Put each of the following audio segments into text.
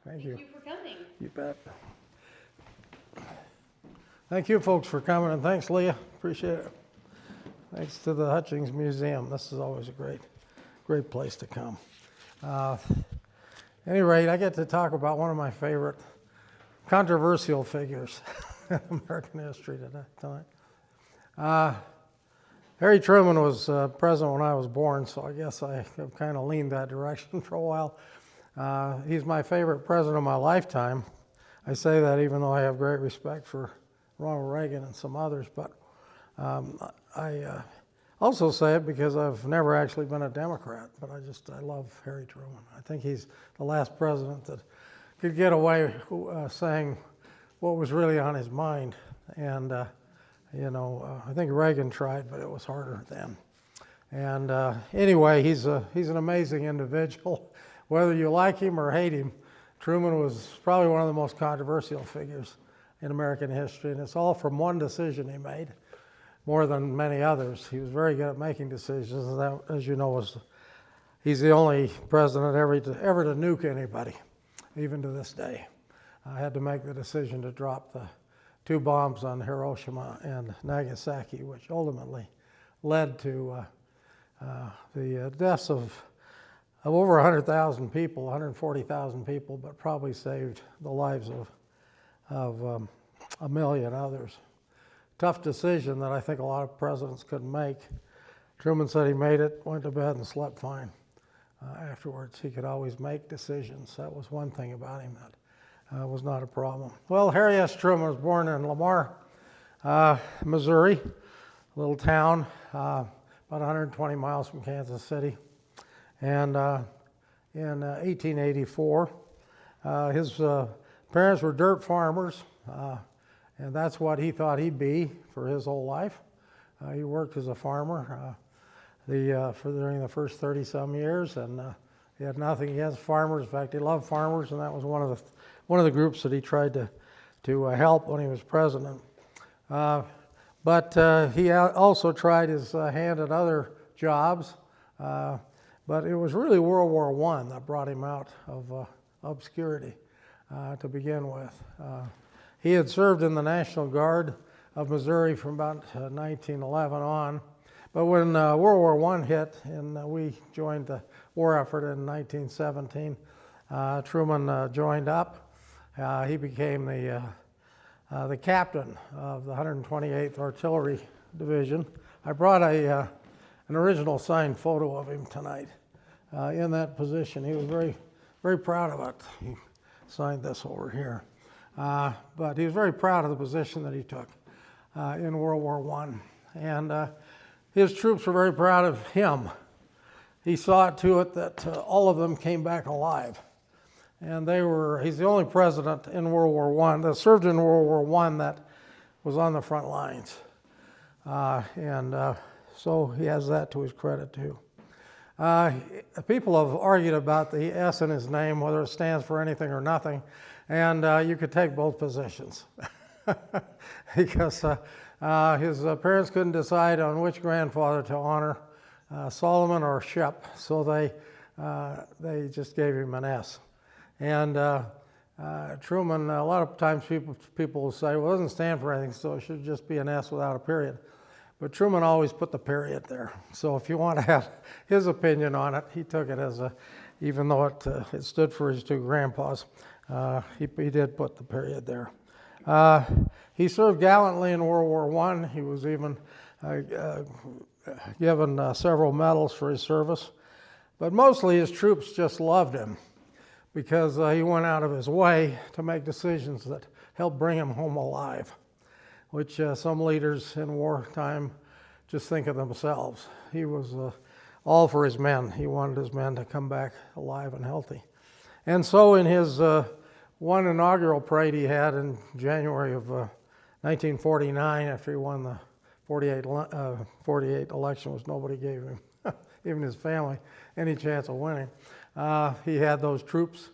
Thank you. Thank you for coming. You bet. Thank you, folks, for coming, and thanks, Leah. Appreciate it. Thanks to the Hutchings Museum. This is always a great place to come. At any rate, I get to talk about one of my favorite controversial figures in American history tonight. Harry Truman was president when I was born, so I guess I have kind of leaned that direction for a while. He's my favorite president of my lifetime. I say that even though I have great respect for Ronald Reagan and some others, but I also say it because I've never actually been a Democrat, but I love Harry Truman. I think he's the last president that could get away saying what was really on his mind. And, I think Reagan tried, but it was harder then. And anyway, he's an amazing individual. Whether you like him or hate him, Truman was probably one of the most controversial figures in American history, and it's all from one decision he made, more than many others. He was very good at making decisions, and that, as you know, he's the only president ever to nuke anybody, even to this day. I had to make the decision to drop the 2 bombs on Hiroshima and Nagasaki, which ultimately led to the deaths of over 100,000 people, 140,000 people, but probably saved the lives of a million others. Tough decision that I think a lot of presidents couldn't make. Truman said he made it, went to bed, and slept fine. Afterwards, he could always make decisions. That was one thing about him that was not a problem. Well, Harry S. Truman was born in Lamar, Missouri, a little town about 120 miles from Kansas City. And in 1884, his parents were dirt farmers, and that's what he thought he'd be for his whole life. He worked as a farmer during the first 30-some years, and he had nothing against farmers. In fact, he loved farmers, and that was one of the groups that he tried to help when he was president. But he also tried his hand at other jobs. But it was really World War I that brought him out of obscurity to begin with. He had served in the National Guard of Missouri from about 1911 on. But when World War I hit and we joined the war effort in 1917, Truman joined up. He became the captain of the 128th Artillery Division. I brought an original signed photo of him tonight in that position. He was very, very proud of it. He signed this over here. But he was very proud of the position that he took in World War I. And his troops were very proud of him. He saw to it that all of them came back alive. And he's the only president in World War I that served in World War I that was on the front lines. So he has that to his credit too. People have argued about the S in his name, whether it stands for anything or nothing, and you could take both positions. Because his parents couldn't decide on which grandfather to honor, Solomon or Shep, so they just gave him an S. And Truman, a lot of times people will say, well, it doesn't stand for anything, so it should just be an S without a period. But Truman always put the period there. So if you want to have his opinion on it, he took it as even though it stood for his 2 grandpas, he did put the period there. He served gallantly in World War I. He was even given several medals for his service. But mostly his troops just loved him because he went out of his way to make decisions that helped bring him home alive, which some leaders in wartime just think of themselves. He was all for his men. He wanted his men to come back alive and healthy. And so in his one inaugural parade he had in January of 1949, after he won the 48 election, which nobody gave him, even his family, any chance of winning, he had those troops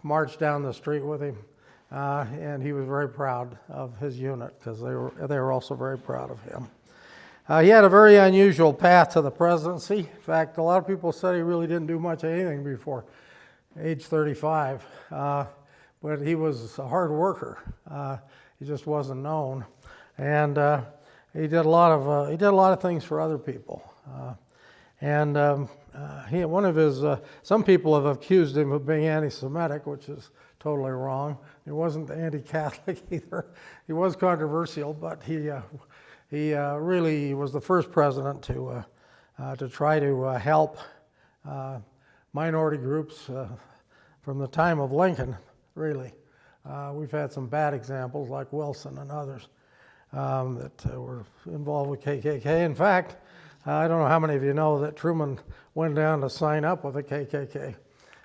march down the street with him. And he was very proud of his unit because they were also very proud of him. He had a very unusual path to the presidency. In fact, a lot of people said he really didn't do much of anything age 35, but he was a hard worker. He just wasn't known, and he did a lot of things for other people. Some people have accused him of being anti-Semitic, which is totally wrong. He wasn't anti-Catholic either. He was controversial, but he really was the first president to try to help minority groups from the time of Lincoln, really. We've had some bad examples like Wilson and others that were involved with KKK. In fact, I don't know how many of you know that Truman went down to sign up with the KKK.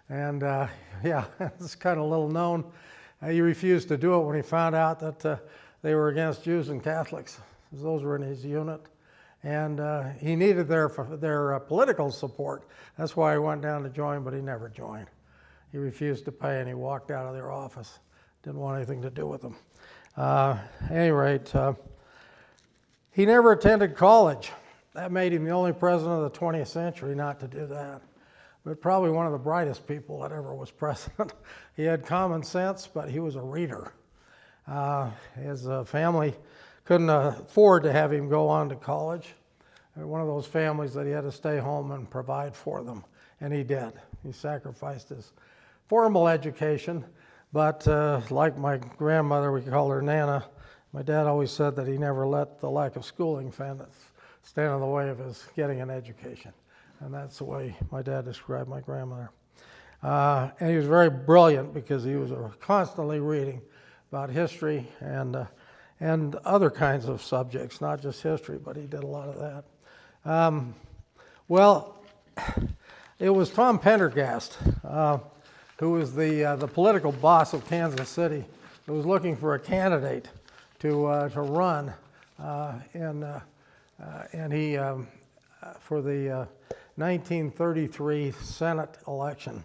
And it's kind of little known. He refused to do it when he found out that they were against Jews and Catholics. Those were in his unit. And he needed their political support. That's why he went down to join, but he never joined. He refused to pay, and he walked out of their office. Didn't want anything to do with them. At any rate, he never attended college. That made him the only president of the 20th century not to do that. But probably one of the brightest people that ever was president. He had common sense, but he was a reader. His family couldn't afford to have him go on to college. One of those families that he had to stay home and provide for them, and he did. He sacrificed his formal education, but like my grandmother, we called her Nana, my dad always said that he never let the lack of schooling stand in the way of his getting an education. And that's the way my dad described my grandmother. And he was very brilliant because he was constantly reading about history and other kinds of subjects, not just history, but he did a lot of that. It was Tom Pendergast, who was the political boss of Kansas City, who was looking for a candidate to run, and he for the 1933 Senate election.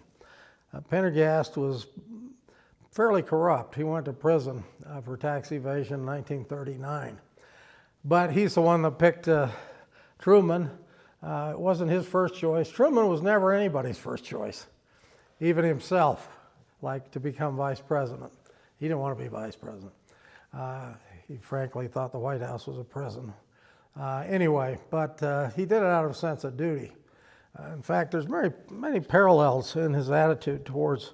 Pendergast was fairly corrupt. He went to prison for tax evasion in 1939. But he's the one that picked Truman. It wasn't his first choice. Truman was never anybody's first choice, even himself, like to become vice president. He didn't want to be vice president. He frankly thought the White House was a prison. But he did it out of a sense of duty. In fact, there's many parallels in his attitude towards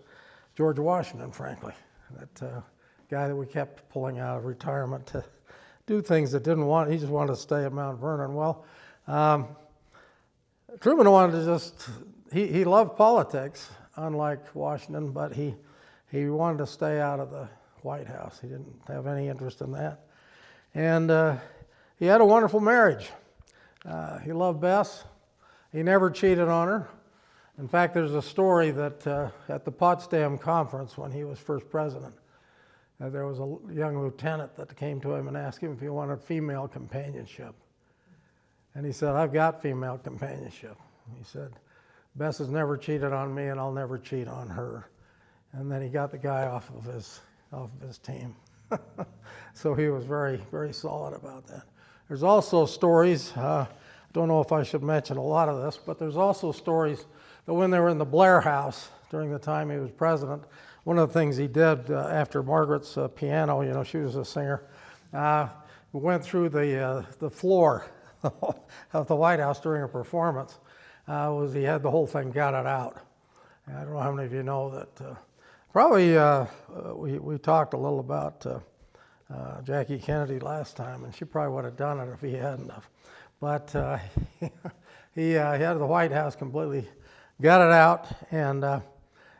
George Washington, frankly. That guy that we kept pulling out of retirement to do things that he just wanted to stay at Mount Vernon. Well, Truman wanted to he loved politics, unlike Washington, but he wanted to stay out of the White House. He didn't have any interest in that. And he had a wonderful marriage. He loved Bess. He never cheated on her. In fact, there's a story that at the Potsdam Conference when he was first president, there was a young lieutenant that came to him and asked him if he wanted female companionship. And he said, "I've got female companionship." He said, "Bess has never cheated on me, and I'll never cheat on her." And then he got the guy off of his team. So he was very, very solid about that. There's also stories, I don't know if I should mention a lot of this, but there's also stories that when they were in the Blair House during the time he was president, one of the things he did after Margaret's piano, she was a singer, went through the floor of the White House during a performance, he had the whole thing gutted out. And I don't know how many of you know that. Probably we talked a little about Jackie Kennedy last time, and she probably would have done it if he hadn't have. But he had the White House completely gutted out and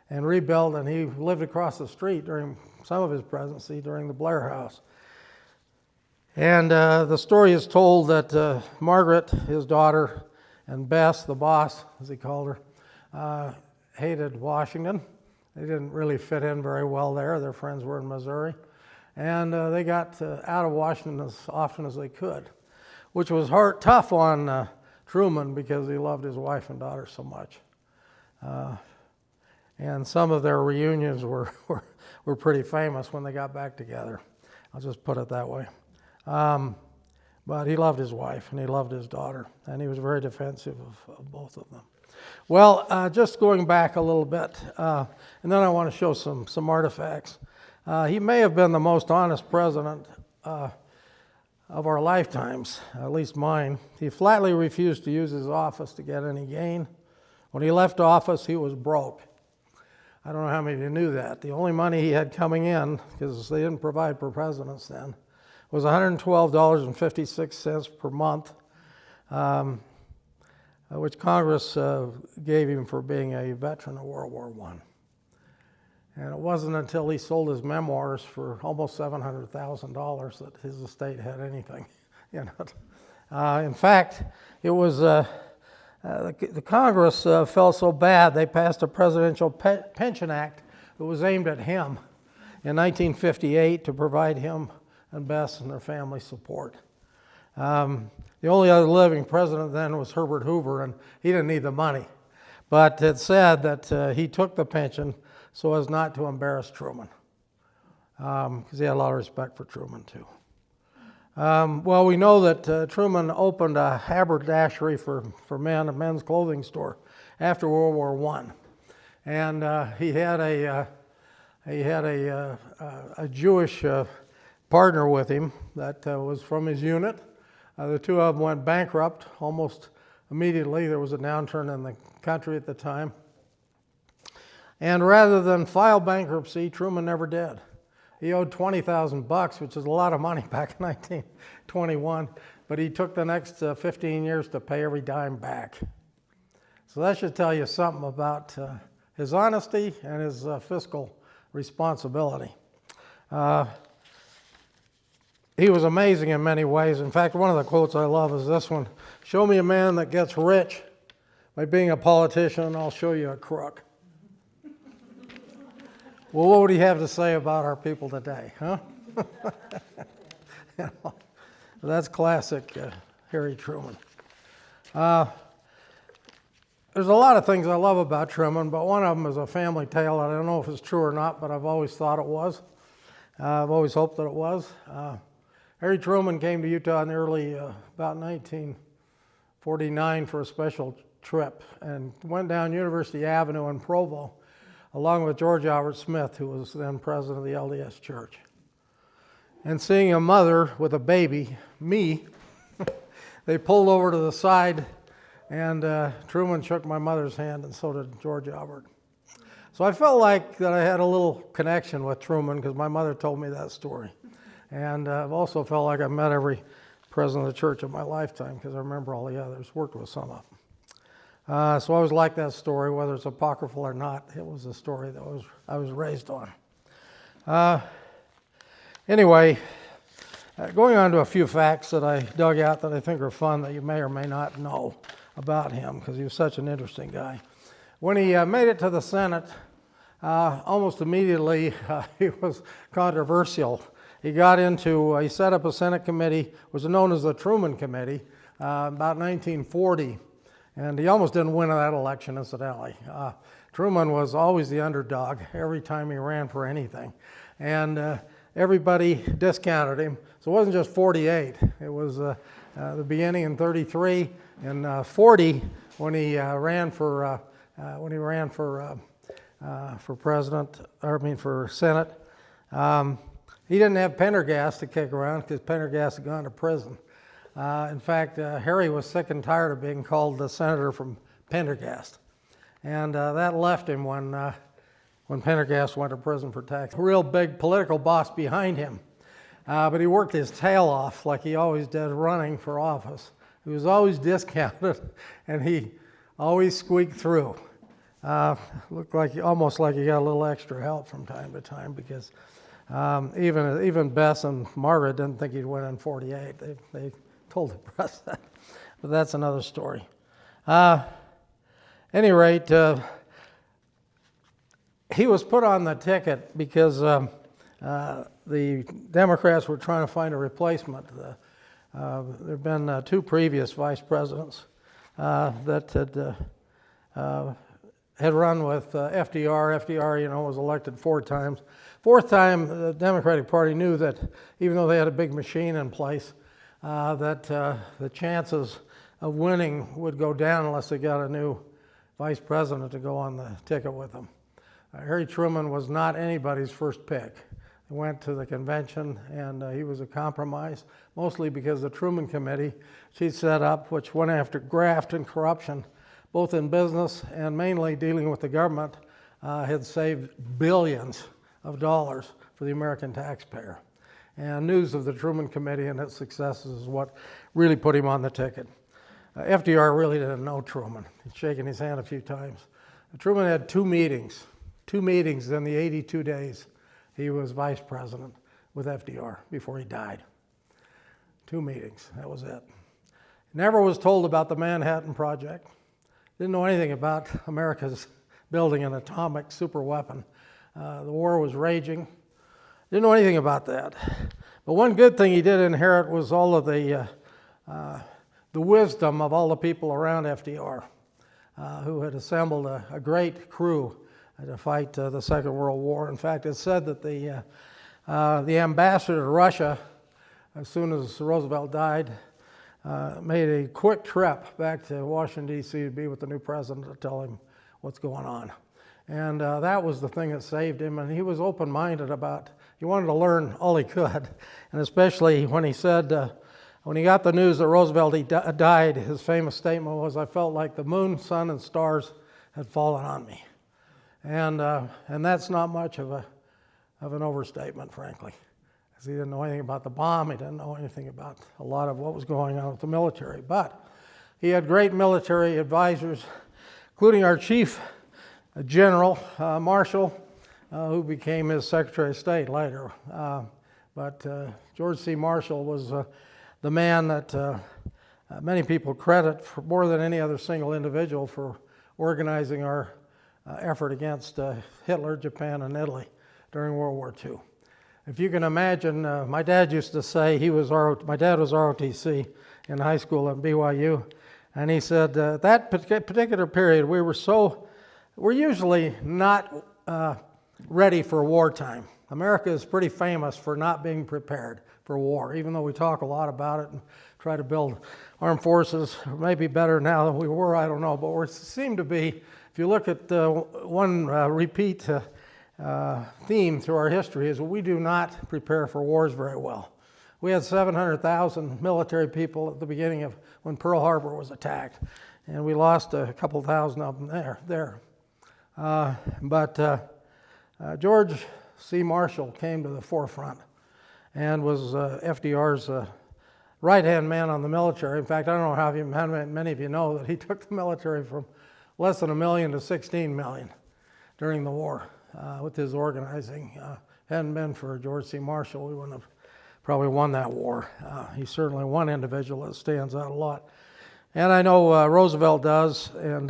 rebuilt, and he lived across the street during some of his presidency during the Blair House. And the story is told that Margaret, his daughter, and Bess, the boss, as he called her, hated Washington. They didn't really fit in very well there. Their friends were in Missouri. And they got out of Washington as often as they could, which was tough on Truman because he loved his wife and daughter so much. And some of their reunions were pretty famous when they got back together. I'll just put it that way. But he loved his wife and he loved his daughter, and he was very defensive of both of them. Well, just going back a little bit, and then I want to show some artifacts. He may have been the most honest president of our lifetimes, at least mine. He flatly refused to use his office to get any gain. When he left office, he was broke. I don't know how many of you knew that. The only money he had coming in, because they didn't provide for presidents then, was $112.56 per month, which Congress gave him for being a veteran of World War I. And it wasn't until he sold his memoirs for almost $700,000 that his estate had anything in it. In fact, it was the Congress felt so bad they passed a Presidential Pension Act that was aimed at him in 1958 to provide him and Bess and their family support. The only other living president then was Herbert Hoover, and he didn't need the money. But it's said that he took the pension so as not to embarrass Truman, because he had a lot of respect for Truman too. Well, we know that Truman opened a haberdashery for men, a men's clothing store, after World War I, and he had a Jewish partner with him that was from his unit. The two of them went bankrupt almost immediately. There was a downturn in the country at the time. And rather than file bankruptcy, Truman never did. He owed $20,000, which is a lot of money back in 1921, but he took the next 15 years to pay every dime back. So that should tell you something about his honesty and his fiscal responsibility. He was amazing in many ways. In fact, one of the quotes I love is this one: "Show me a man that gets rich by being a politician, and I'll show you a crook." Well, what would he have to say about our people today, huh? You know, that's classic Harry Truman. There's a lot of things I love about Truman, but one of them is a family tale. I don't know if it's true or not, but I've always thought it was. I've always hoped that it was. Harry Truman came to Utah in the early, about 1949 for a special trip, and went down University Avenue in Provo, along with George Albert Smith, who was then president of the LDS Church. And seeing a mother with a baby, me, they pulled over to the side, and Truman shook my mother's hand, and so did George Albert. So I felt like that I had a little connection with Truman because my mother told me that story. And I've also felt like I've met every president of the church in my lifetime because I remember all the others, worked with some of them. So I always liked that story, whether it's apocryphal or not. It was a story that I was raised on. Anyway, going on to a few facts that I dug out that I think are fun that you may or may not know about him because he was such an interesting guy. When he made it to the Senate, almost immediately he was controversial. He set up a Senate committee, was known as the Truman Committee, about 1940. And he almost didn't win that election, incidentally. Truman was always the underdog every time he ran for anything. And everybody discounted him. So it wasn't just 48. It was the beginning in 33. In 40, when he ran for Senate, he didn't have Pendergast to kick around because Pendergast had gone to prison. In fact, Harry was sick and tired of being called the senator from Pendergast. And that left him when Pendergast went to prison for tax. A real big political boss behind him. But he worked his tail off like he always did running for office. He was always discounted, and he always squeaked through. Looked like almost like he got a little extra help from time to time because even Bess and Margaret didn't think he'd win in 48. They told the press that, but that's another story. Any rate, he was put on the ticket because the Democrats were trying to find a replacement. There had been two previous vice presidents that had run with FDR. FDR, was elected 4 times. Fourth time, the Democratic Party knew that even though they had a big machine in place, that the chances of winning would go down unless they got a new vice president to go on the ticket with him. Harry Truman was not anybody's first pick. He went to the convention, and he was a compromise, mostly because the Truman Committee she set up, which went after graft and corruption, both in business and mainly dealing with the government, had saved billions of dollars for the American taxpayer. And news of the Truman Committee and its successes is what really put him on the ticket. FDR really didn't know Truman. He'd shaken his hand a few times. Truman had two meetings in the 82 days he was vice president with FDR before he died. 2 meetings, that was it. Never was told about the Manhattan Project. Didn't know anything about America's building an atomic superweapon. The war was raging. Didn't know anything about that. But one good thing he did inherit was all of the wisdom of all the people around FDR, who had assembled a great crew to fight the Second World War. In fact, it's said that the ambassador to Russia, as soon as Roosevelt died, made a quick trip back to Washington, D.C. to be with the new president to tell him what's going on. And that was the thing that saved him, and he was open-minded about, he wanted to learn all he could, and especially when he said, when he got the news that Roosevelt died, his famous statement was, "I felt like the moon, sun, and stars had fallen on me." And that's not much of an overstatement, frankly, because he didn't know anything about the bomb. He didn't know anything about a lot of what was going on with the military. But he had great military advisors, including our chief general, Marshall, who became his Secretary of State later. But George C. Marshall was the man that many people credit for more than any other single individual for organizing our effort against Hitler, Japan, and Italy during World War II. If you can imagine, my dad used to say my dad was ROTC in high school at BYU, and he said that particular period we're usually not ready for wartime. America is pretty famous for not being prepared for war, even though we talk a lot about it and try to build armed forces, maybe better now than we were, I don't know, but we seem to be, if you look at one repeat theme through our history, is we do not prepare for wars very well. We had 700,000 military people at the beginning of when Pearl Harbor was attacked, and we lost a couple thousand of them there. But George C. Marshall came to the forefront and was FDR's right-hand man on the military. In fact, I don't know how many of you know that he took the military from less than 1 million to 16 million during the war with his organizing. Hadn't been for George C. Marshall, we wouldn't have probably won that war. He's certainly one individual that stands out a lot. And I know Roosevelt does, and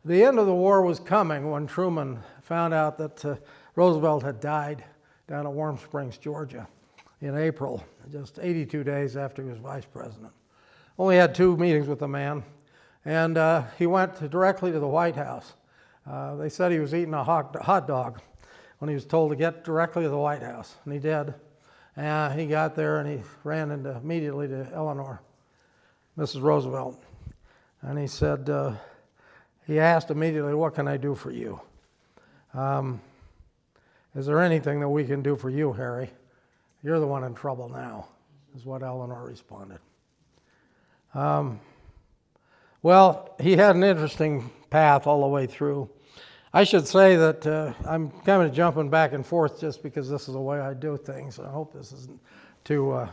the end of the war was coming when Truman found out that Roosevelt had died down at Warm Springs, Georgia in April, just 82 days after he was vice president. Only had 2 meetings with the man, and he went directly to the White House. They said he was eating a hot dog when he was told to get directly to the White House, and he did. He got there and he ran immediately to Eleanor, Mrs. Roosevelt, and he said, he asked immediately, "What can I do for you? Is there anything that we can do for you, Harry? You're the one in trouble now," is what Eleanor responded. Well, he had an interesting path all the way through. I should say that I'm kind of jumping back and forth just because this is the way I do things. I hope this isn't too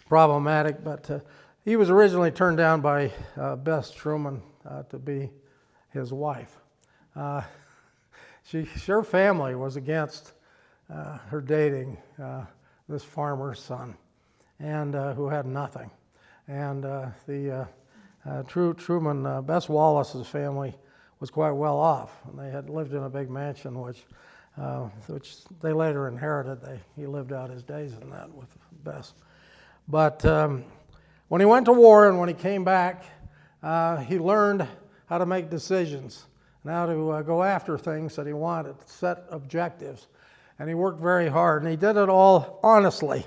problematic, but he was originally turned down by Bess Truman to be his wife. Her family was against her dating this farmer's son, and who had nothing. And the Truman, Bess Wallace's family was quite well off, and they had lived in a big mansion, which they later inherited. He lived out his days in that with Bess. But when he went to war and when he came back, he learned how to make decisions and how to go after things that he wanted, set objectives. And he worked very hard, and he did it all honestly.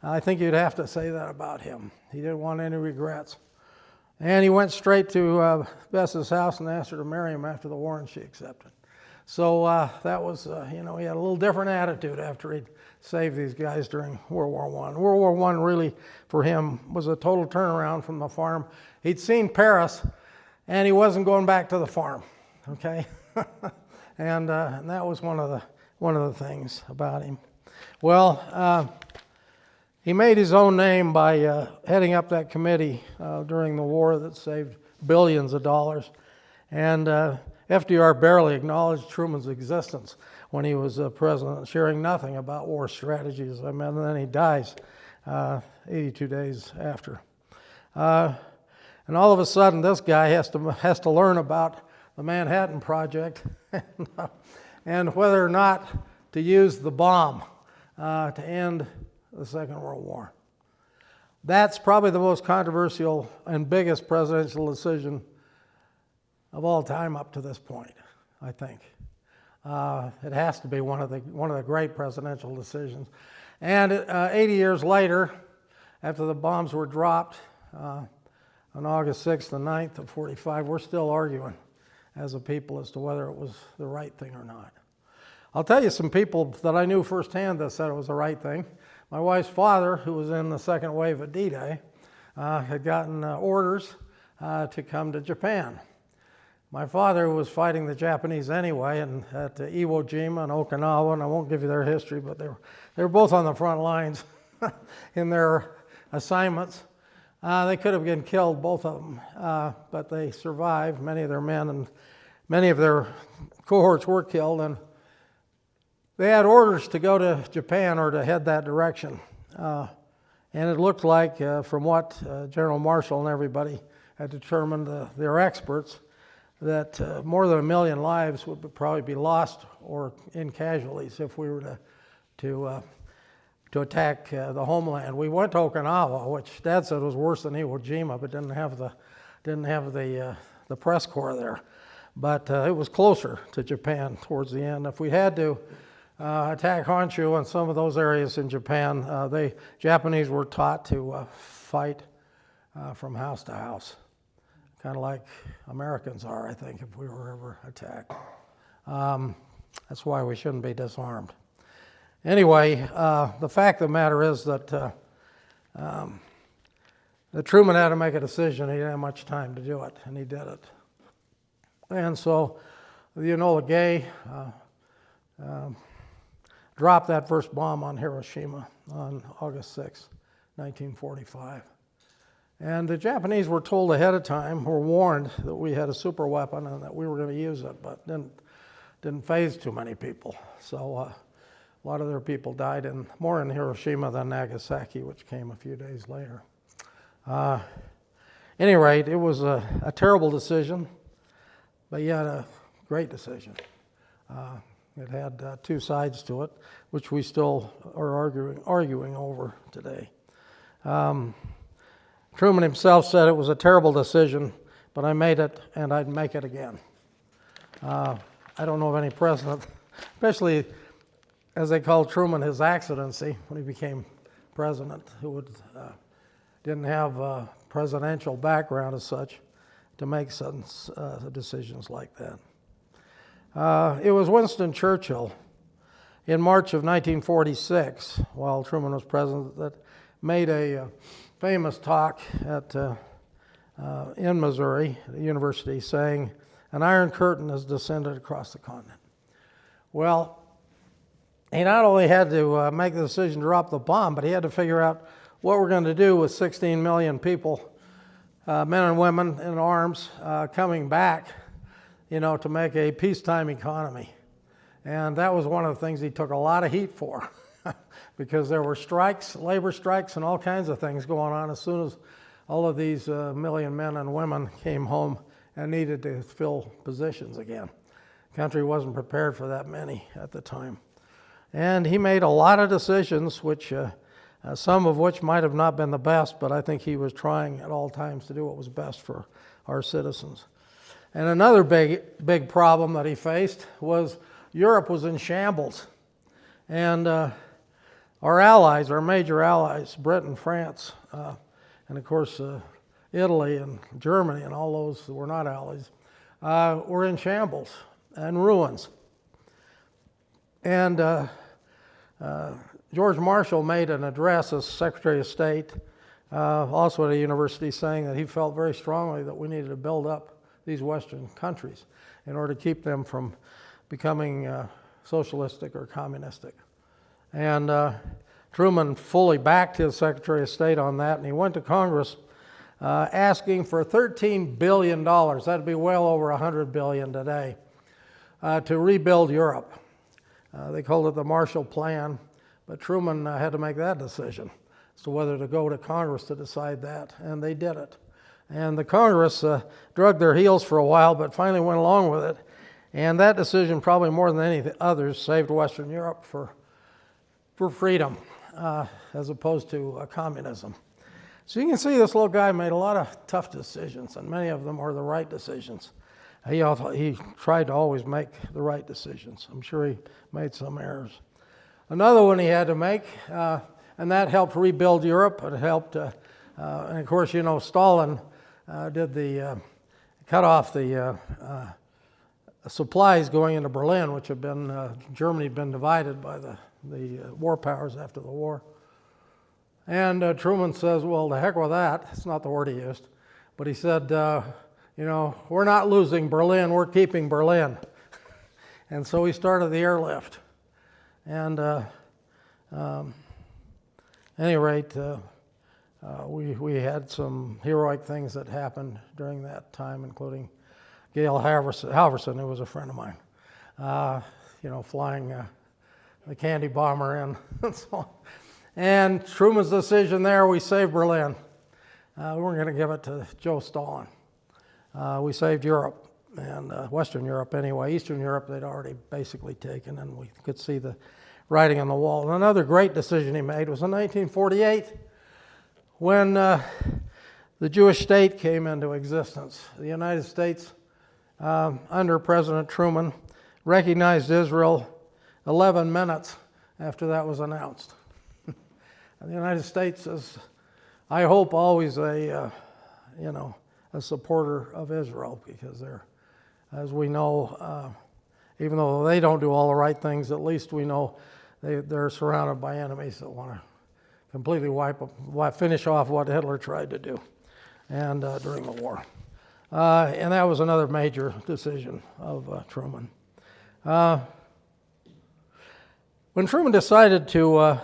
I think you'd have to say that about him. He didn't want any regrets. And he went straight to Bess's house and asked her to marry him after the war, and she accepted. So that was, he had a little different attitude after he'd saved these guys during World War I. World War I really, for him, was a total turnaround from the farm. He'd seen Paris, and he wasn't going back to the farm, okay? and that was one of the things about him. Well, he made his own name by heading up that committee during the war that saved billions of dollars. And FDR barely acknowledged Truman's existence when he was president, sharing nothing about war strategies. And then he dies 82 days after. And all of a sudden, this guy has to learn about the Manhattan Project and whether or not to use the bomb to end the Second World War. That's probably the most controversial and biggest presidential decision of all time up to this point, I think. It has to be one of the great presidential decisions. And 80 years later, after the bombs were dropped on August 6th and 9th of 45, we're still arguing as a people as to whether it was the right thing or not. I'll tell you some people that I knew firsthand that said it was the right thing. My wife's father, who was in the second wave of D-Day, had gotten orders to come to Japan. My father was fighting the Japanese anyway, and at Iwo Jima and Okinawa, and I won't give you their history, but they were both on the front lines in their assignments. They could have been killed, both of them, but they survived, many of their men, and many of their cohorts were killed, and they had orders to go to Japan or to head that direction. And it looked like, from what General Marshall and everybody had determined, their experts, that more than 1 million lives would probably be lost or in casualties if we were to attack the homeland. We went to Okinawa, which Dad said was worse than Iwo Jima, but didn't have the press corps there. But it was closer to Japan towards the end. If we had to attack Honshu and some of those areas in Japan, the Japanese were taught to fight from house to house, kind of like Americans are, I think, if we were ever attacked. That's why we shouldn't be disarmed. Anyway, the fact of the matter is that Truman had to make a decision. He didn't have much time to do it, and he did it. And so the Enola Gay dropped that first bomb on Hiroshima on August 6, 1945. And the Japanese were told ahead of time, were warned that we had a super weapon and that we were going to use it, but didn't faze too many people. So a lot of their people died more in Hiroshima than Nagasaki, which came a few days later. At any rate, it was a terrible decision, but yet a great decision. It had two sides to it, which we still are arguing over today. Truman himself said it was a terrible decision, but I made it and I'd make it again. I don't know of any president, especially as they called Truman his accidency when he became president, who didn't have a presidential background as such to make sudden decisions like that. It was Winston Churchill in March of 1946, while Truman was president, that made a famous talk in Missouri, at the university, saying, "An iron curtain has descended across the continent." Well, he not only had to make the decision to drop the bomb, but he had to figure out what we're going to do with 16 million people, men and women in arms, coming back, to make a peacetime economy. And that was one of the things he took a lot of heat for, because there were strikes, labor strikes, and all kinds of things going on as soon as all of these million men and women came home and needed to fill positions again. The country wasn't prepared for that many at the time. And he made a lot of decisions, which some of which might have not been the best, but I think he was trying at all times to do what was best for our citizens. And another big problem that he faced was Europe was in shambles. And our allies, our major allies, Britain, France, and of course Italy and Germany and all those that were not allies, were in shambles and ruins. And George Marshall made an address as Secretary of State, also at a university, saying that he felt very strongly that we needed to build up these Western countries in order to keep them from becoming socialistic or communistic. And Truman fully backed his Secretary of State on that, and he went to Congress asking for $13 billion, that'd be well over $100 billion today, to rebuild Europe. They called it the Marshall Plan, but Truman had to make that decision as to whether to go to Congress to decide that, and they did it. And the Congress dragged their heels for a while, but finally went along with it. And that decision, probably more than any others, saved Western Europe for freedom, as opposed to communism. So you can see this little guy made a lot of tough decisions, and many of them are the right decisions. He tried to always make the right decisions. I'm sure he made some errors. Another one he had to make, and that helped rebuild Europe. It helped, and of course, you know, Stalin did the cut off the supplies going into Berlin, which had been Germany had been divided by the war powers after the war. And Truman says, well, the heck with that. It's not the word he used. But he said, you know, we're not losing Berlin, we're keeping Berlin. And so he started the airlift. And at any rate, we had some heroic things that happened during that time, including Gail Halverson, who was a friend of mine, you know, flying the candy bomber in and so on. And Truman's decision there, we saved Berlin. We weren't going to give it to Joe Stalin. We saved Europe, and Western Europe anyway. Eastern Europe they'd already basically taken, and we could see the writing on the wall. And another great decision he made was in 1948, when the Jewish state came into existence. The United States, under President Truman, recognized Israel 11 minutes after that was announced. The United States is, I hope, always a supporter of Israel, because they're, as we know, even though they don't do all the right things, at least we know they're surrounded by enemies that want to completely finish off what Hitler tried to do, and during the war. And that was another major decision of Truman. When Truman decided to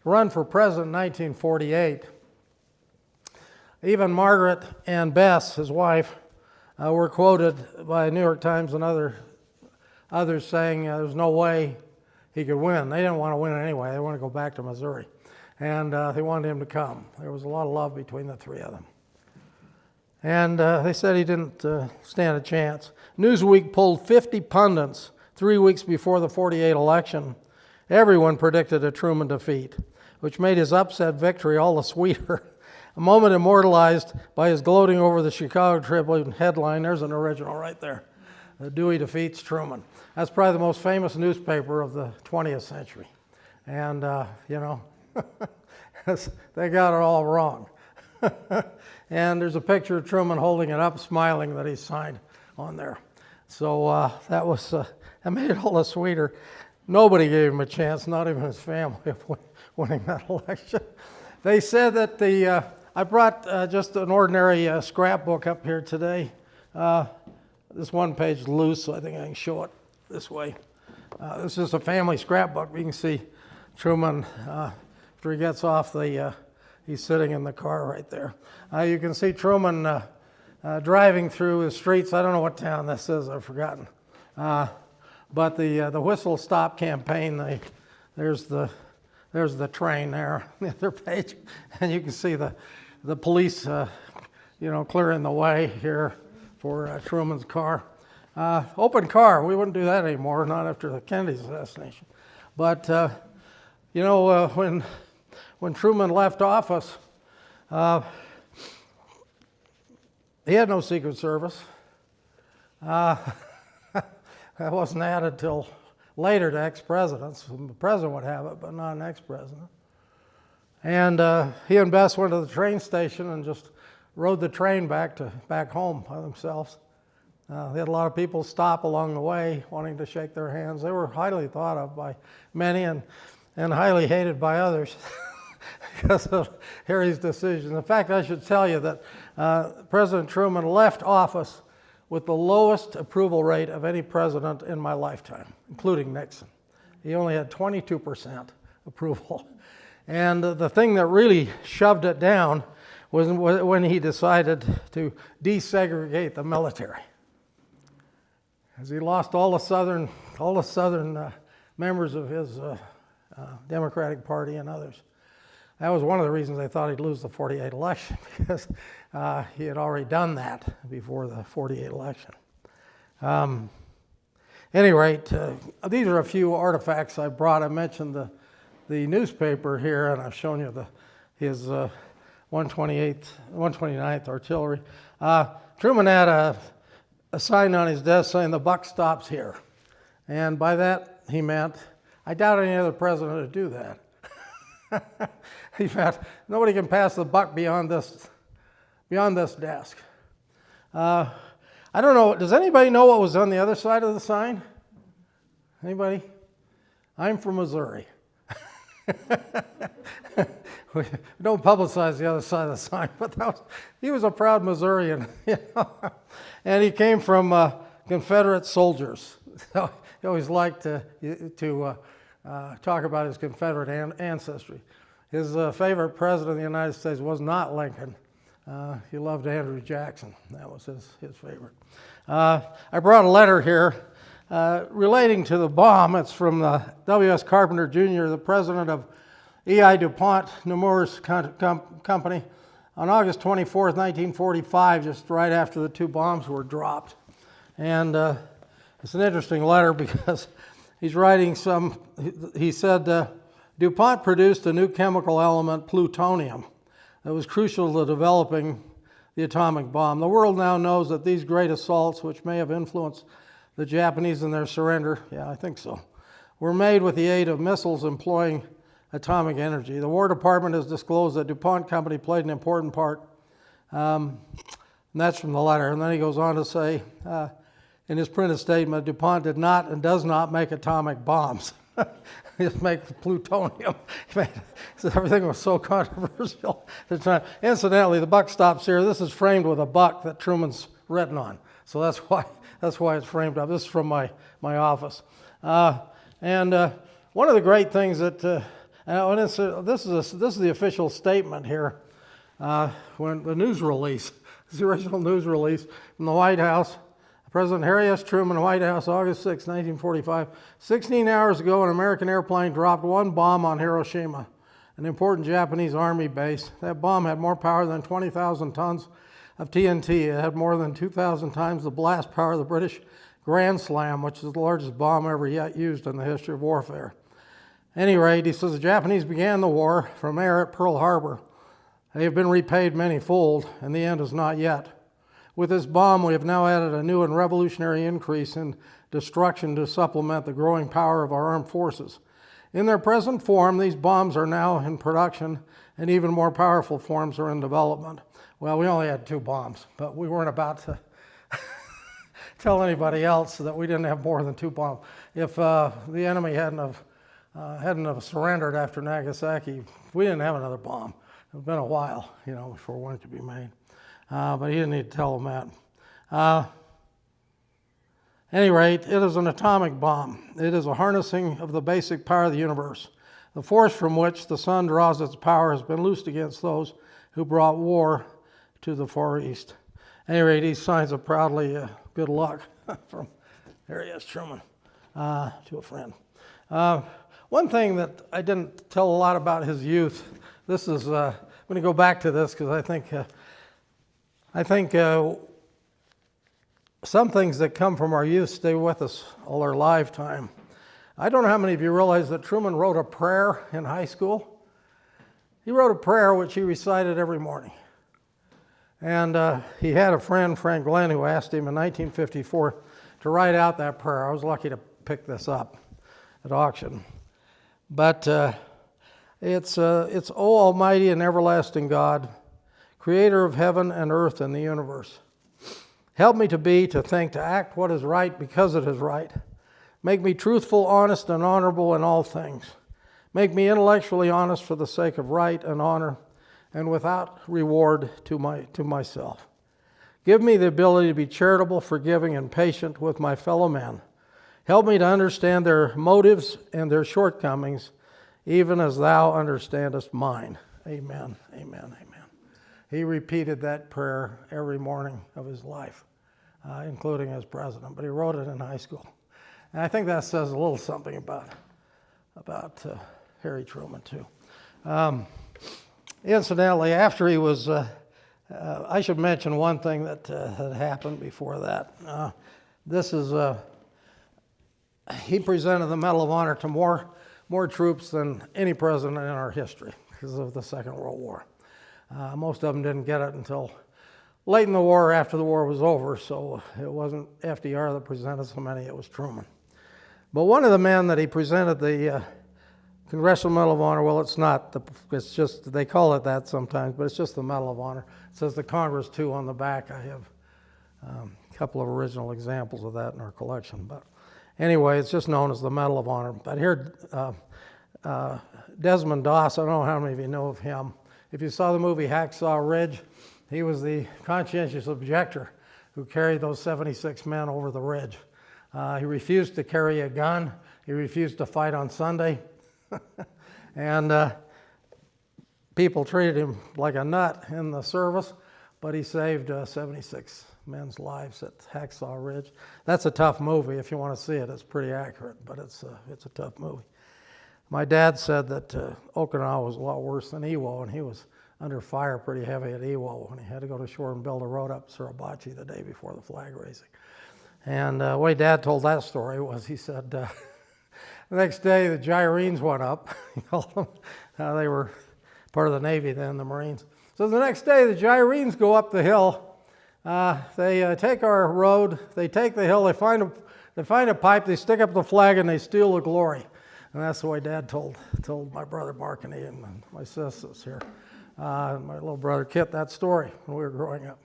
run for president in 1948, even Margaret and Bess, his wife, were quoted by the New York Times and others saying there's no way he could win. They didn't want to win anyway. They wanted to go back to Missouri. And they wanted him to come. There was a lot of love between the three of them. And they said he didn't stand a chance. Newsweek pulled 50 pundits 3 weeks before the 48 election. Everyone predicted a Truman defeat, which made his upset victory all the sweeter. A moment immortalized by his gloating over the Chicago Tribune headline. There's an original right there. Dewey defeats Truman. That's probably the most famous newspaper of the 20th century. And, you know, they got it all wrong. And there's a picture of Truman holding it up, smiling, that he signed on there. So that made it all the sweeter. Nobody gave him a chance, not even his family, of winning that election. They said that I brought just an ordinary scrapbook up here today. This one page is loose, so I think I can show it this way. This is a family scrapbook. You can see Truman, after he gets off he's sitting in the car right there. You can see Truman driving through the streets. I don't know what town this is, I've forgotten. But the Whistle Stop campaign, there's the train there on the other page, and you can see the police, clearing the way here for Truman's car. Open car, we wouldn't do that anymore, not after the Kennedy assassination. But when Truman left office, he had no Secret Service. That wasn't added till later to ex-presidents. The president would have it, but not an ex-president. And he and Bess went to the train station and just rode the train back home by themselves. They had a lot of people stop along the way wanting to shake their hands. They were highly thought of by many and highly hated by others because of Harry's decisions. In fact, I should tell you that President Truman left office with the lowest approval rate of any president in my lifetime, including Nixon. He only had 22% approval. And the thing that really shoved it down was when he decided to desegregate the military. As he lost all the southern members of his Democratic Party and others. That was one of the reasons they thought he'd lose the 48 election, because he had already done that before the 48 election. At any rate, these are a few artifacts I brought. I mentioned the newspaper here, and I've shown you his 129th Artillery. Truman had a sign on his desk saying, "The buck stops here." And by that, he meant, I doubt any other president would do that. He meant, nobody can pass the buck beyond this desk. I don't know, does anybody know what was on the other side of the sign? Anybody? I'm from Missouri. We don't publicize the other side of the sign, but he was a proud Missourian, you know? And he came from Confederate soldiers. So he always liked to talk about his Confederate ancestry. His favorite president of the United States was not Lincoln. He loved Andrew Jackson. That was his favorite. I brought a letter here relating to the bomb. It's from W.S. Carpenter Jr., the president of E.I. DuPont Nemours Company, on August 24th, 1945, just right after the two bombs were dropped. And it's an interesting letter because he's writing he said, DuPont produced a new chemical element, plutonium, that was crucial to developing the atomic bomb. The world now knows that these great assaults, which may have influenced the Japanese in their surrender, yeah, I think so, were made with the aid of missiles employing atomic energy. The War Department has disclosed that DuPont Company played an important part. And that's from the letter. And then he goes on to say, in his printed statement, DuPont did not and does not make atomic bombs. He just makes plutonium. Everything was so controversial at the time. Incidentally, the buck stops here. This is framed with a buck that Truman's written on. So that's why it's framed up. This is from my office. And one of the great things that this is the official statement here when the news release, the original news release from the White House. President Harry S. Truman, White House, August 6, 1945. 16 hours ago, an American airplane dropped one bomb on Hiroshima, an important Japanese army base. That bomb had more power than 20,000 tons of TNT. It had more than 2,000 times the blast power of the British Grand Slam, which is the largest bomb ever yet used in the history of warfare. At any rate, he says the Japanese began the war from air at Pearl Harbor. They have been repaid many-fold, and the end is not yet. With this bomb, we have now added a new and revolutionary increase in destruction to supplement the growing power of our armed forces. In their present form, these bombs are now in production, and even more powerful forms are in development. Well, we only had two bombs, but we weren't about to tell anybody else that we didn't have more than two bombs. If the enemy hadn't have surrendered after Nagasaki, we didn't have another bomb. It had been a while, before one could be made. But he didn't need to tell them that. At any rate, it is an atomic bomb. It is a harnessing of the basic power of the universe. The force from which the sun draws its power has been loosed against those who brought war to the Far East. At any rate, he signs it proudly, good luck, from Harry S. Truman to a friend. One thing that I didn't tell a lot about his youth, I'm going to go back to this because I think some things that come from our youth stay with us all our lifetime. I don't know how many of you realize that Truman wrote a prayer in high school. He wrote a prayer which he recited every morning. And he had a friend, Frank Glenn, who asked him in 1954 to write out that prayer. I was lucky to pick this up at auction. But it's O Almighty and everlasting God, creator of heaven and earth and the universe. Help me to be, to think, to act what is right because it is right. Make me truthful, honest, and honorable in all things. Make me intellectually honest for the sake of right and honor, and without reward to myself. Give me the ability to be charitable, forgiving, and patient with my fellow men. Help me to understand their motives and their shortcomings, even as thou understandest mine. Amen, amen, amen. He repeated that prayer every morning of his life, including as president, but he wrote it in high school. And I think that says a little something about Harry Truman, too. Incidentally, after he was, I should mention one thing that had happened before that. He presented the Medal of Honor to more troops than any president in our history because of the Second World War. Most of them didn't get it until late in the war, after the war was over, so it wasn't FDR that presented so many, it was Truman. But one of the men that he presented the Congressional Medal of Honor, well, it's not, it's just, they call it that sometimes, but it's just the Medal of Honor. It says the Congress, too, on the back. I have a couple of original examples of that in our collection. But anyway, it's just known as the Medal of Honor. But here, Desmond Doss, I don't know how many of you know of him. If you saw the movie Hacksaw Ridge, he was the conscientious objector who carried those 76 men over the ridge. He refused to carry a gun. He refused to fight on Sunday. And people treated him like a nut in the service, but he saved 76 men's lives at Hacksaw Ridge. That's a tough movie. If you want to see it, it's pretty accurate, but it's a tough movie. My dad said that Okinawa was a lot worse than Iwo, and he was under fire pretty heavy at Iwo when he had to go to shore and build a road up Suribachi the day before the flag raising. And the way Dad told that story was, he said, the next day the gyrenes went up. He called them, they were part of the Navy then, the Marines. So the next day the gyrenes go up the hill. They take our road, they take the hill, they find a pipe, they stick up the flag, and they steal the glory. And that's the way Dad told my brother Mark and Ian and my sisters here. My little brother Kit that story when we were growing up.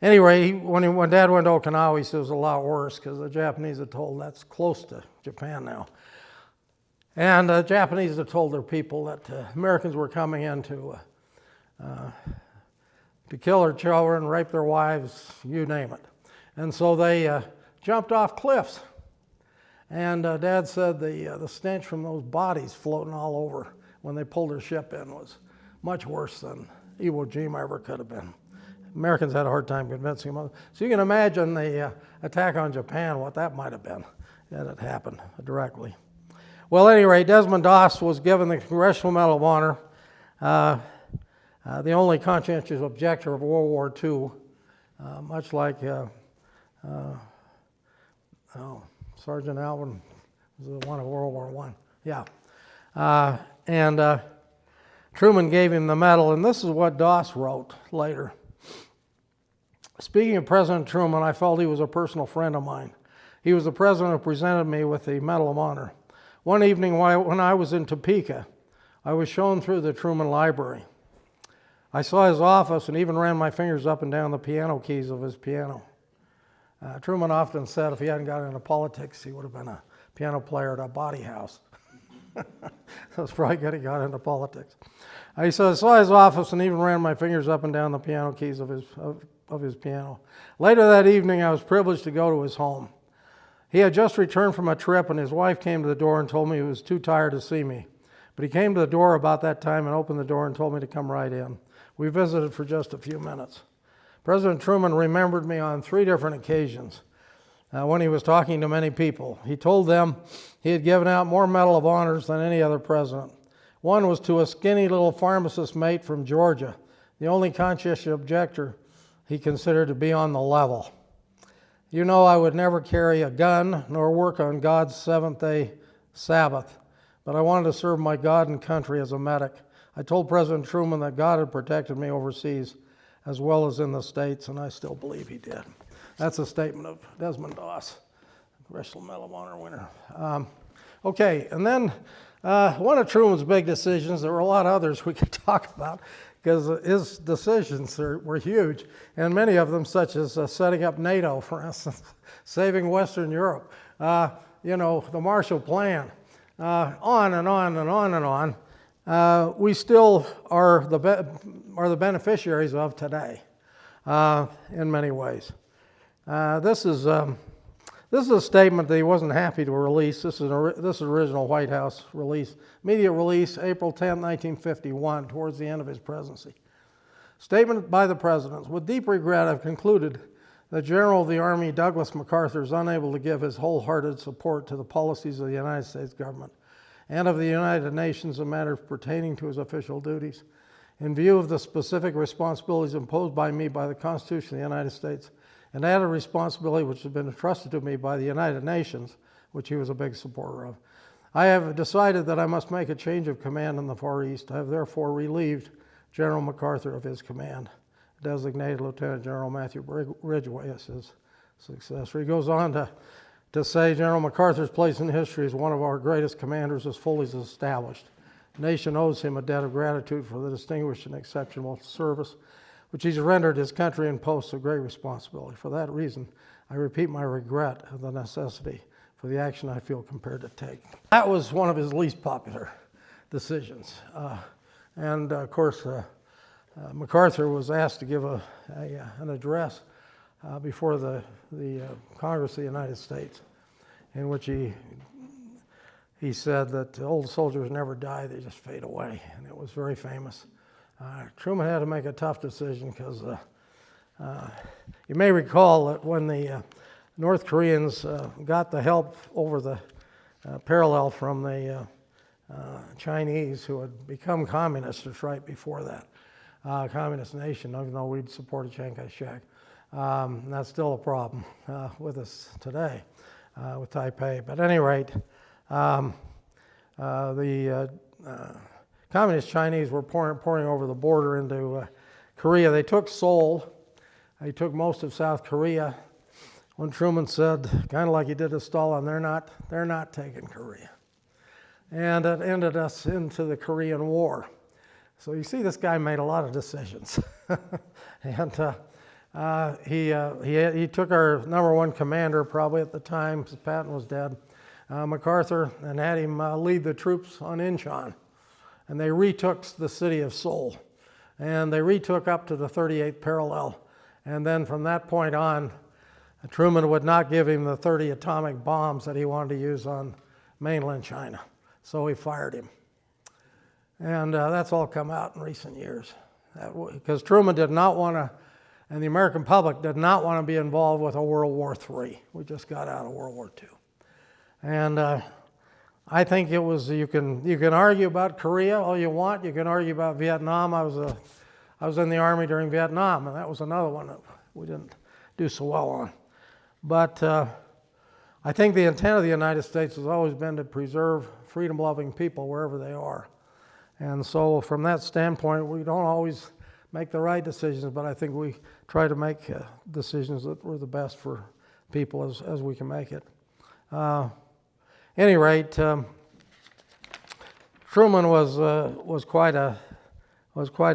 Anyway, when Dad went to Okinawa, he said it was a lot worse because the Japanese had told that's close to Japan now. And the Japanese had told their people that Americans were coming in to kill their children, rape their wives, you name it. And so they jumped off cliffs. And Dad said the stench from those bodies floating all over when they pulled their ship in was much worse than Iwo Jima ever could have been. Americans had a hard time convincing them. So you can imagine the attack on Japan, what that might have been had it happened directly. Well, at any rate, Desmond Doss was given the Congressional Medal of Honor, the only conscientious objector of World War II, much like Sergeant Alvin was the one of World War I. Yeah. And Truman gave him the medal, and this is what Doss wrote later. Speaking of President Truman, I felt he was a personal friend of mine. He was the president who presented me with the Medal of Honor. One evening when I was in Topeka, I was shown through the Truman Library. I saw his office and even ran my fingers up and down the piano keys of his piano. Truman often said if he hadn't gotten into politics, he would have been a piano player at a body house. So it's probably good he got into politics. He said I saw his office and even ran my fingers up and down the piano keys of his piano. Later that evening, I was privileged to go to his home. He had just returned from a trip, and his wife came to the door and told me he was too tired to see me. But he came to the door about that time and opened the door and told me to come right in. We visited for just a few minutes. President Truman remembered me on 3 different occasions when he was talking to many people. He told them he had given out more Medal of Honors than any other president. One was to a skinny little pharmacist mate from Georgia, the only conscientious objector he considered to be on the level. You know, I would never carry a gun nor work on God's seventh-day Sabbath, but I wanted to serve my God and country as a medic. I told President Truman that God had protected me overseas as well as in the States, and I still believe he did. That's a statement of Desmond Doss, Congressional Medal of Honor winner. Okay, and then one of Truman's big decisions, there were a lot of others we could talk about, because his decisions were huge, and many of them, such as setting up NATO, for instance, saving Western Europe, the Marshall Plan, on and on and on and on, we still are the beneficiaries of today in many ways. This is a statement that he wasn't happy to release. This is original White House release. Immediate release, April 10, 1951, towards the end of his presidency. Statement by the President. With deep regret, I've concluded that General of the Army Douglas MacArthur is unable to give his wholehearted support to the policies of the United States government and of the United Nations in matters pertaining to his official duties. In view of the specific responsibilities imposed by me by the Constitution of the United States, and added responsibility which has been entrusted to me by the United Nations, which he was a big supporter of, I have decided that I must make a change of command in the Far East. I have therefore relieved General MacArthur of his command, designated Lieutenant General Matthew Ridgway as his successor. He goes on to say, General MacArthur's place in history as one of our greatest commanders is fully established. The nation owes him a debt of gratitude for the distinguished and exceptional service which he's rendered his country and posts of great responsibility. For that reason, I repeat my regret of the necessity for the action I feel compelled to take. That was one of his least popular decisions. And of course, MacArthur was asked to give an address before the Congress of the United States, in which he said that old soldiers never die, they just fade away. And it was very famous. Truman had to make a tough decision because you may recall that when the North Koreans got the help over the parallel from the Chinese, who had become communists just right before that, communist nation, even though we'd supported Chiang Kai-shek. That's still a problem with us today with Taipei. But at any rate, the Communist Chinese were pouring over the border into Korea. They took Seoul. They took most of South Korea. When Truman said, kind of like he did to Stalin, they're not taking Korea. And it ended us into the Korean War. So you see, this guy made a lot of decisions. And he took our number one commander, probably at the time, Patton was dead, MacArthur, and had him lead the troops on Incheon. And they retook the city of Seoul. And they retook up to the 38th parallel. And then from that point on, Truman would not give him the 30 atomic bombs that he wanted to use on mainland China. So he fired him. And that's all come out in recent years. Because Truman did not want to, and the American public did not want to be involved with a World War III. We just got out of World War II. And I think it was, you can argue about Korea all you want. You can argue about Vietnam. I was in the Army during Vietnam, and that was another one that we didn't do so well on. But I think the intent of the United States has always been to preserve freedom-loving people wherever they are. And so from that standpoint, we don't always make the right decisions, but I think we try to make decisions that were the best for people as we can make it. Any rate, Truman was quite an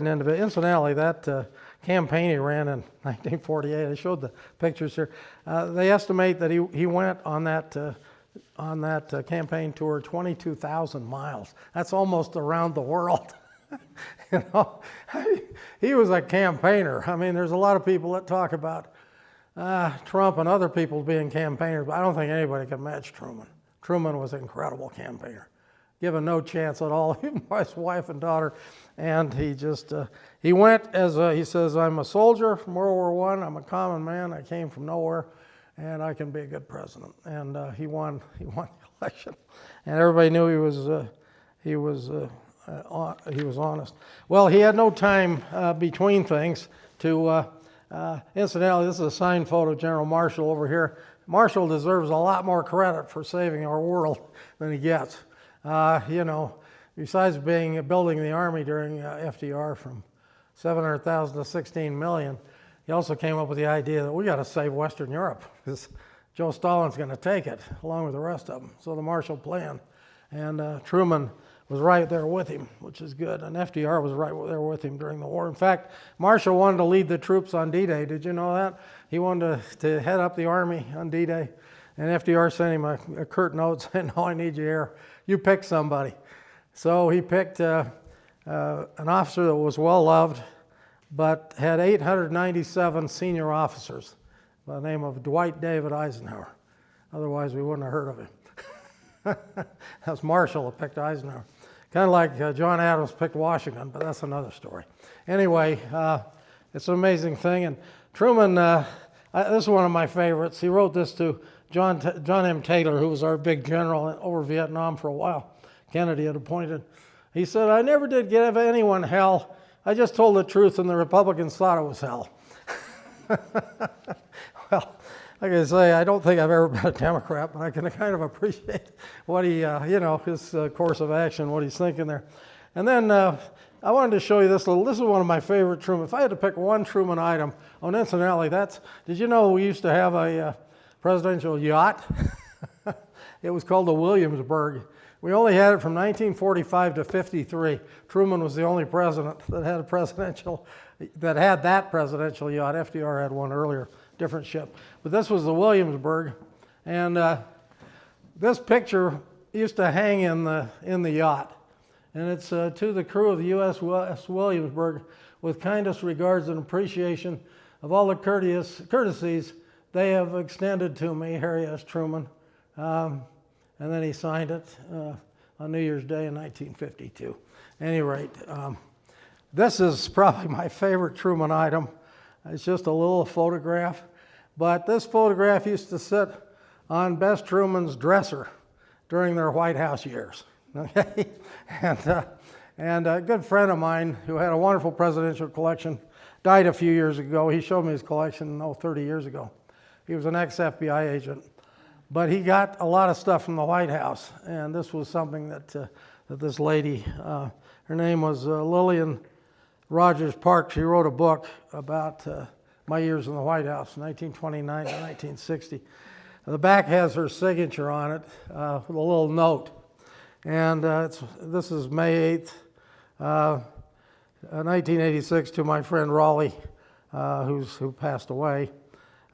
individual. Incidentally, that campaign he ran in 1948, I showed the pictures here. They estimate that he went on that campaign tour 22,000 miles. That's almost around the world. He was a campaigner. I mean, there's a lot of people that talk about Trump and other people being campaigners, but I don't think anybody can match Truman. Truman was an incredible campaigner, given no chance at all, even by his wife and daughter. And he went as he says, I'm a soldier from World War I, I'm a common man, I came from nowhere, and I can be a good president. And he won the election. And everybody knew he was honest. Well, he had no time between things to, incidentally, this is a signed photo of General Marshall over here. Marshall deserves a lot more credit for saving our world than he gets. Besides building the Army during FDR from 700,000 to 16 million, he also came up with the idea that we got to save Western Europe because Joe Stalin's going to take it along with the rest of them. So the Marshall Plan. And Truman was right there with him, which is good. And FDR was right there with him during the war. In fact, Marshall wanted to lead the troops on D-Day. Did you know that? He wanted to head up the Army on D-Day. And FDR sent him a curt note saying, no, I need you here. You pick somebody. So he picked an officer that was well-loved, but had 897 senior officers by the name of Dwight David Eisenhower. Otherwise, we wouldn't have heard of him. That was Marshall that picked Eisenhower. Kind of like John Adams picked Washington, but that's another story. Anyway, it's an amazing thing. And Truman, this is one of my favorites. He wrote this to John M. Taylor, who was our big general over Vietnam for a while. Kennedy had appointed. He said, I never did give anyone hell. I just told the truth, and the Republicans thought it was hell. Well, like I say, I don't think I've ever been a Democrat, but I can kind of appreciate what he, his course of action, what he's thinking there. And then I wanted to show you this is one of my favorite Truman. If I had to pick one Truman item, and incidentally, did you know we used to have a presidential yacht? It was called the Williamsburg. We only had it from 1945 to 53. Truman was the only president that had that presidential yacht. FDR had one earlier, different ship. But this was the Williamsburg, and this picture used to hang in the yacht. And it's to the crew of the USS Williamsburg, with kindest regards and appreciation of all the courtesies they have extended to me, Harry S. Truman. And then he signed it on New Year's Day in 1952. At any rate, this is probably my favorite Truman item. It's just a little photograph. But this photograph used to sit on Bess Truman's dresser during their White House years. Okay? And a good friend of mine who had a wonderful presidential collection died a few years ago. He showed me his collection 30 years ago. He was an ex-FBI agent. But he got a lot of stuff from the White House, and this was something that this lady, her name was Lillian Rogers Park. She wrote a book about my years in the White House, 1929 to 1960. The back has her signature on it with a little note, and this is May 8th, 1986, to my friend Raleigh, who passed away.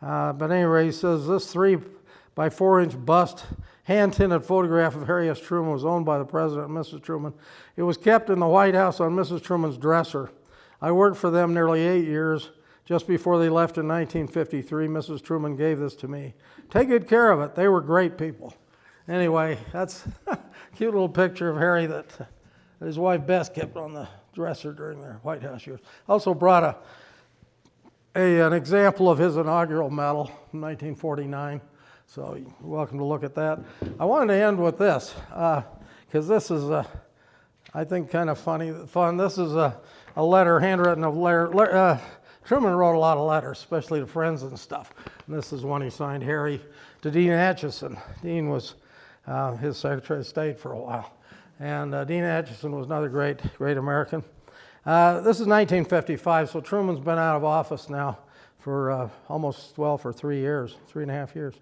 But anyway, he says this 3-by-4-inch bust, hand-tinted photograph of Harry S. Truman was owned by the President and Mrs. Truman. It was kept in the White House on Mrs. Truman's dresser. I worked for them nearly 8 years. Just before they left in 1953, Mrs. Truman gave this to me. Take good care of it. They were great people. Anyway, that's a cute little picture of Harry that his wife Bess kept on the dresser during their White House years. Also brought an example of his inaugural medal from 1949. So you're welcome to look at that. I wanted to end with this, because this is, I think, kind of fun. This is a letter, handwritten of letter. Truman wrote a lot of letters, especially to friends and stuff. And this is one he signed, Harry, to Dean Acheson. Dean was his Secretary of State for a while. And Dean Acheson was another great American. This is 1955, so Truman's been out of office now for for 3.5 years.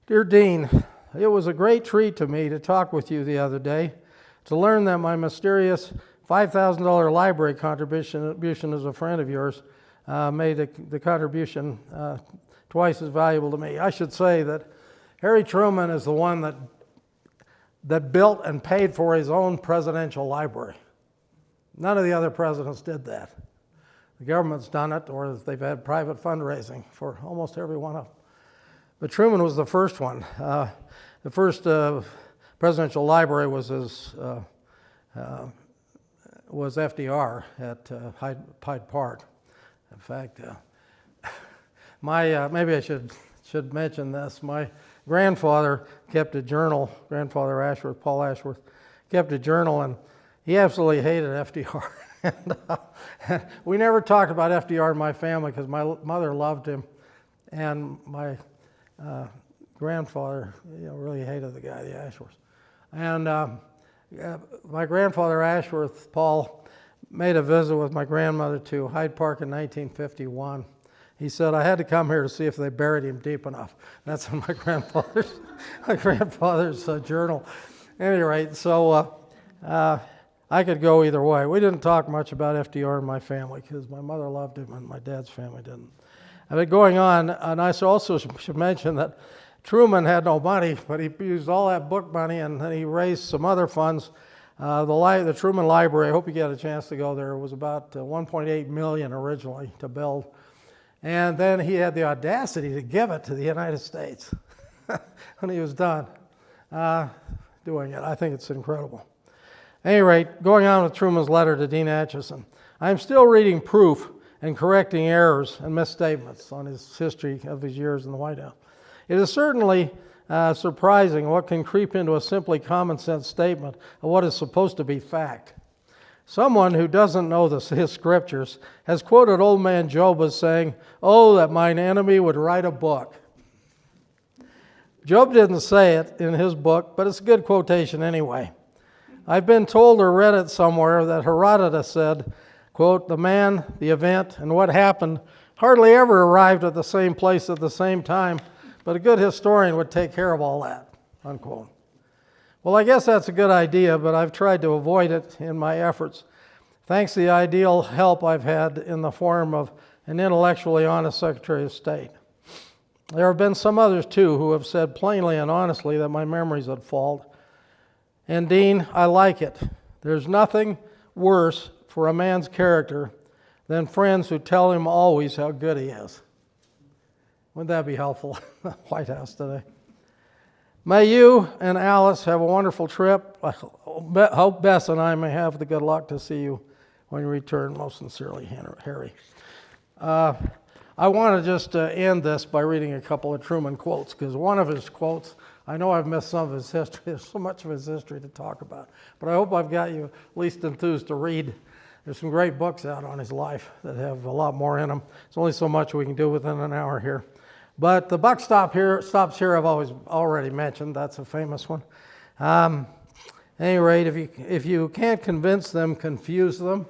Dear Dean, it was a great treat to me to talk with you the other day, to learn that my mysterious $5,000 library contribution as a friend of yours made the contribution twice as valuable to me. I should say that Harry Truman is the one that built and paid for his own presidential library. None of the other presidents did that. The government's done it, or they've had private fundraising for almost every one of them. But Truman was the first one. The first presidential library was FDR at Hyde Park. In fact, maybe I should mention this. My grandfather kept a journal. Grandfather Ashworth, Paul Ashworth, kept a journal, and he absolutely hated FDR. And we never talked about FDR in my family because my mother loved him, and my grandfather, really hated the guy, the Ashworths. And my grandfather Ashworth, Paul, made a visit with my grandmother to Hyde Park in 1951. He said, I had to come here to see if they buried him deep enough. That's in my grandfather's journal. At any rate, so I could go either way. We didn't talk much about FDR in my family because my mother loved him and my dad's family didn't. I've been going on, and I also should mention that Truman had no money, but he used all that book money, and then he raised some other funds. The Truman Library, I hope you get a chance to go there, was about $1.8 million originally to build. And then he had the audacity to give it to the United States when he was done doing it. I think it's incredible. At any rate, going on with Truman's letter to Dean Acheson, I'm still reading proof and correcting errors and misstatements on his history of his years in the White House. It is certainly surprising what can creep into a simply common sense statement of what is supposed to be fact. Someone who doesn't know his scriptures has quoted old man Job as saying, "Oh, that mine enemy would write a book." Job didn't say it in his book, but it's a good quotation anyway. I've been told or read it somewhere that Herodotus said, quote, "The man, the event, and what happened hardly ever arrived at the same place at the same time, but a good historian would take care of all that," unquote. Well, I guess that's a good idea, but I've tried to avoid it in my efforts, thanks to the ideal help I've had in the form of an intellectually honest Secretary of State. There have been some others, too, who have said plainly and honestly that my memory's at fault. And Dean, I like it. There's nothing worse for a man's character than friends who tell him always how good he is. Wouldn't that be helpful in the White House today? May you and Alice have a wonderful trip. I hope Bess and I may have the good luck to see you when you return. Most sincerely, Harry. I want to just end this by reading a couple of Truman quotes, because one of his quotes, I know I've missed some of his history. There's so much of his history to talk about. But I hope I've got you at least enthused to read. There's some great books out on his life that have a lot more in them. There's only so much we can do within an hour here. But the buck stops here I've already mentioned. That's a famous one. At any rate, if you can't convince them, confuse them.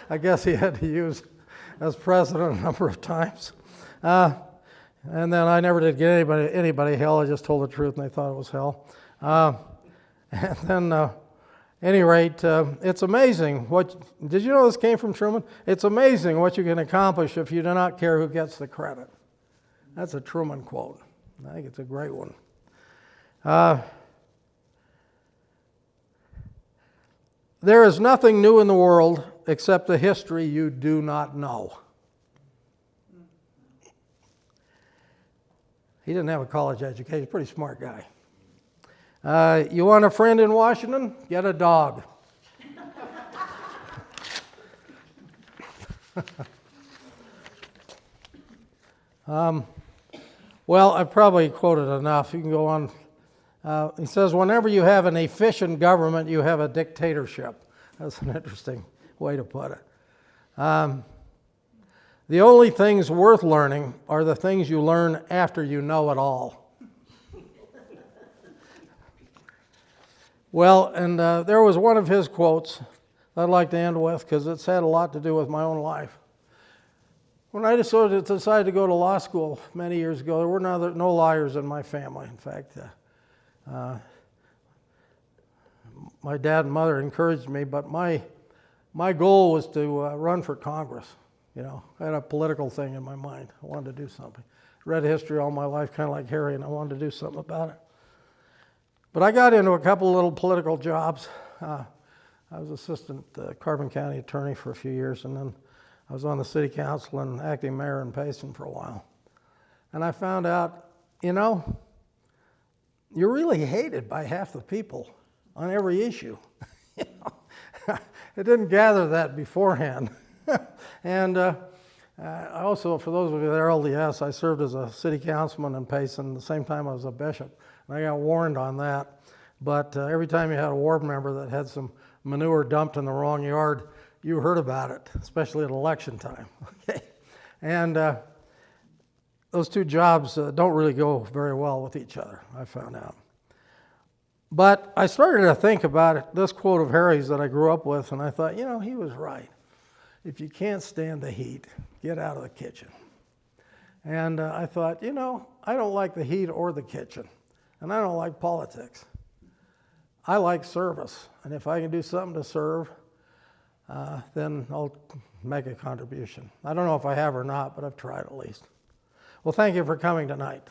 I guess he had to use as president a number of times. And then I never did get anybody hell. I just told the truth and they thought it was hell. And then, at any rate, it's amazing did you know this came from Truman? It's amazing what you can accomplish if you do not care who gets the credit. That's a Truman quote. I think it's a great one. There is nothing new in the world except the history you do not know. He didn't have a college education. Pretty smart guy. You want a friend in Washington? Get a dog. Well, I've probably quoted enough. You can go on. He says, whenever you have an efficient government, you have a dictatorship. That's an interesting way to put it. The only things worth learning are the things you learn after you know it all. Well, and there was one of his quotes I'd like to end with because it's had a lot to do with my own life. When I decided to go to law school many years ago, there were no lawyers in my family. In fact, my dad and mother encouraged me, but my goal was to run for Congress. You know, I had a political thing in my mind. I wanted to do something. Read history all my life, kind of like Harry, and I wanted to do something about it. But I got into a couple of little political jobs. I was assistant Carbon County attorney for a few years, and then I was on the city council and acting mayor in Payson for a while. And I found out, you're really hated by half the people on every issue. I didn't gather that beforehand. And I also, for those of you that are LDS, I served as a city councilman in Payson at the same time I was a bishop. And I got warned on that. But every time you had a ward member that had some manure dumped in the wrong yard, you heard about it, especially at election time. Okay, and those two jobs don't really go very well with each other, I found out. But I started to think about it, this quote of Harry's that I grew up with, and I thought, he was right. If you can't stand the heat, get out of the kitchen. And I thought, I don't like the heat or the kitchen, and I don't like politics. I like service, and if I can do something to serve, then I'll make a contribution. I don't know if I have or not, but I've tried at least. Well, thank you for coming tonight.